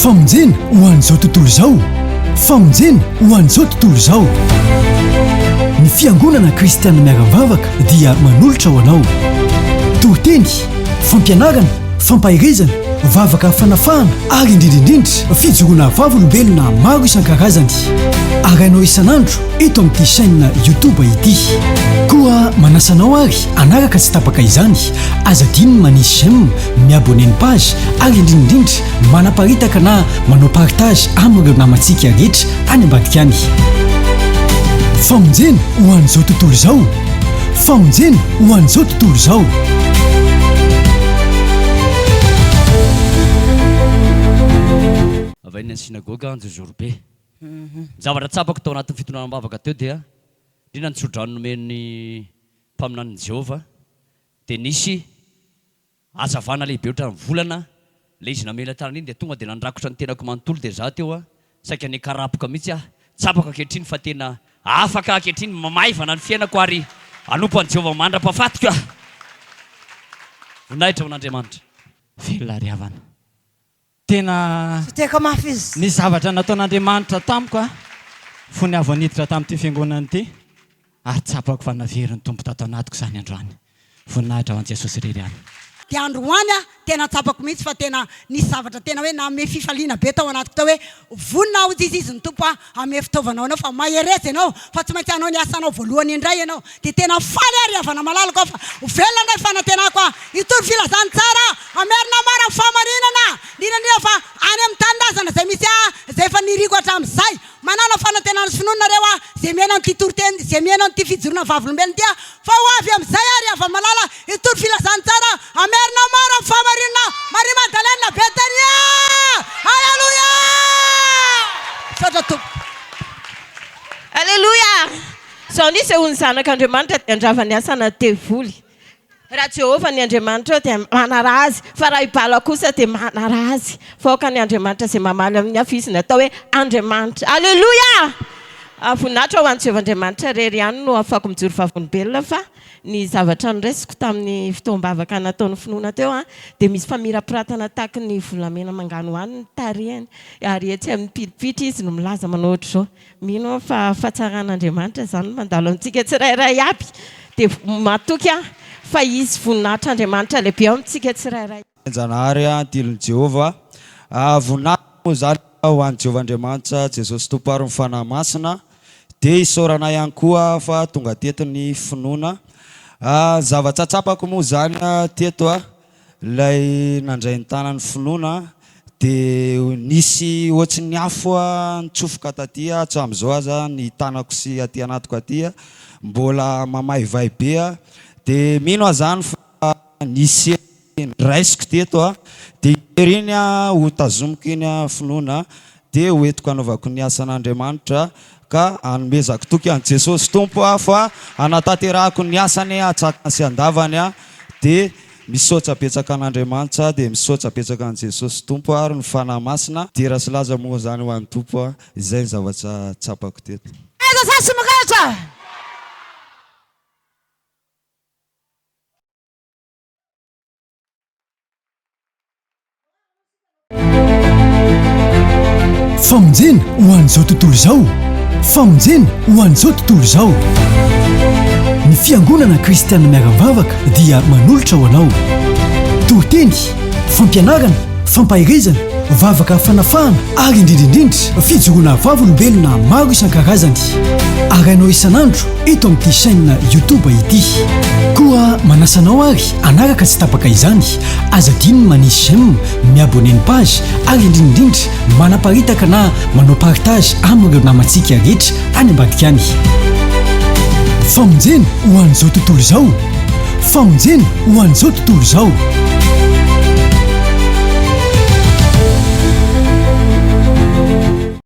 famonjena ho an'izao tontolo izao, famonjena ho an'izao tontolo izao. Ny fiangonana kristianina miara-mivavaka dia manolotra ho anao. Tohiteny, fampianarana, fampahirizana, vavaka fanafahana ary indrindrindrindra fijoroana vavolombelona maro isan-karazany. Arainao isan'andro eto amin'ity chaîne YouTube ity. Koa manasanao ary anaraka tsy tapaka izany, azadiny manisy j'aime, miabonné ny page ary indrindrindrindra manaparitaka na manao partage amin'ireo namantsika rehetra any ambadika any. Famonjena ho an'izao tontolo izao, famonjena ho an'izao tontolo izao. Avy any synagoga anjojorobe. Zavatra tsapako tao anatin'ny fitonanam-bavaka teo dia indrindra ny tsodrano nomen'ny mpaminan'i Jehova dia nisy azavana lehibe ohatran'ny volana ilay izy namela tarana iny dia tonga dia nandrakotra ny tenako manontolo dia za teo saika ny karapoka mihitsy tsapako ankehitriny fa tena afaka ankehitriny mamaivana ny fiainako ary anompo an'i Jehova mandra-pahafatiko voninahitra ho an'Andriamanitra. Velona ry havana. Tena teka mafy izy. ny zavatra nataon'Andriamanitra tamiko fony avy niditra tamin'ity fiangonana ity ary tsapako fa naveriny tompo tato anatiko izany androany. Voninahitra ho an'i Jesosy irery ihany. Dia androany tena tsapako mihitsy fa tena nisy zavatra tena hoe name fifaliana be tao anatiko tao hoe vonina ho izy ny tompo ame fitaovanao anao fa maherezy ianao fa tsy maintsy anao ny asanao voalohany indray ianao dia tena faly ary havana malalako fa velona indray fanatenako itony filazany tsara amerina mara famarinana indrindra fa any amin'ny tanindrazana izay misy izay efa niriko hatramin'izay manana fanantenana sy finoana reo izay mihaina nyity toriteny izay mihaina nyity fijorona vavolombelona dia fa ho avy amin'izay ary hava malala itony filazany tsara amerina mara famarinana Maria Madalena Betania. Halleluja! Sodra tompo. Halleluja! Zao ny sehoany zanak'Andriamanitra dia andravany asana tevoly. Raha Jehova ny Andriamanitra dia manara azy, fa raha ibala kosa dia manara azy. Faoka ny Andriamanitra izay mamaly amin'ny afisiny atao hoe Andriamanitra. Halleluja! Voninahitra ho an'i Jehova Andriamanitra irery ihany no afaka mijoro vavolombelona fa ny zavatra noraisiko tamin'ny fitoam-bavaka nataon'ny finoana teo dia misy famirapiratana tahaky ny volamena mangano hoany ny tarehany ary etsy amin'ny pilipitra izy no milaza manao ohatr'izao. Mino fa fahatsarahan'Andriamanitra izany mandalo amintsika tsirairay aby dia matoky fa izy voninahitr'Andriamanitra lehibe ao amintsika tsirairay. Janahary tilon'i Jehova voninahitra moa zany ho an'i Jehova Andriamanitra Jesosy Tompo ary ny fanahy masina dia isaorana ihany koa fa tonga teto ny finoana. Zavatra tsapako moa zany teto ilay nandray ny tanan'ny finoana dia nisy ohatsy ny afo nitsofoka taty hatramin'izao aza ny tanako sy aty anatiko aty mbola mamaivay be dia mino zany fa nisy raisiko teto dia iriny ho tazomiko iny finoana dia hoentiko anaovako ny asan'Andriamanitra ka anomezako toky an'i Jesosy Tompo fa anatanterahako ny asany atsakana sy andavany dia misaotra betsaka an'Andriamanitra dia misaotra betsaka an'i Jesosy Tompo ary ny fanahy masina dia raha sy laza moa zany ho an'ny Tompo izay ny zavatra tsapako teto. Famonjena ho an'izao tontolo izao, famonjena ho an'izao tontolo izao. Ny fiangonana kristianina miara-mivavaka dia manolotra ho anao. Tohiteny, fampianarana, fampahirizana, vavaka fanafahana ary indrindrindrindra fijoroana vavolombelona maro isan-karazany. Arainao isan'andro eto amin'ity chaîne YouTube ity. Koa manasanao ary anaraka tsy tapaka izany, azadiny manisy j'aime, miabonné ny page ary indrindrindrindra manaparitaka na manao partage amin'ireo namantsika rehetra any ambadika any. Famonjena ho an'izao tontolo izao, famonjena ho an'izao tontolo izao.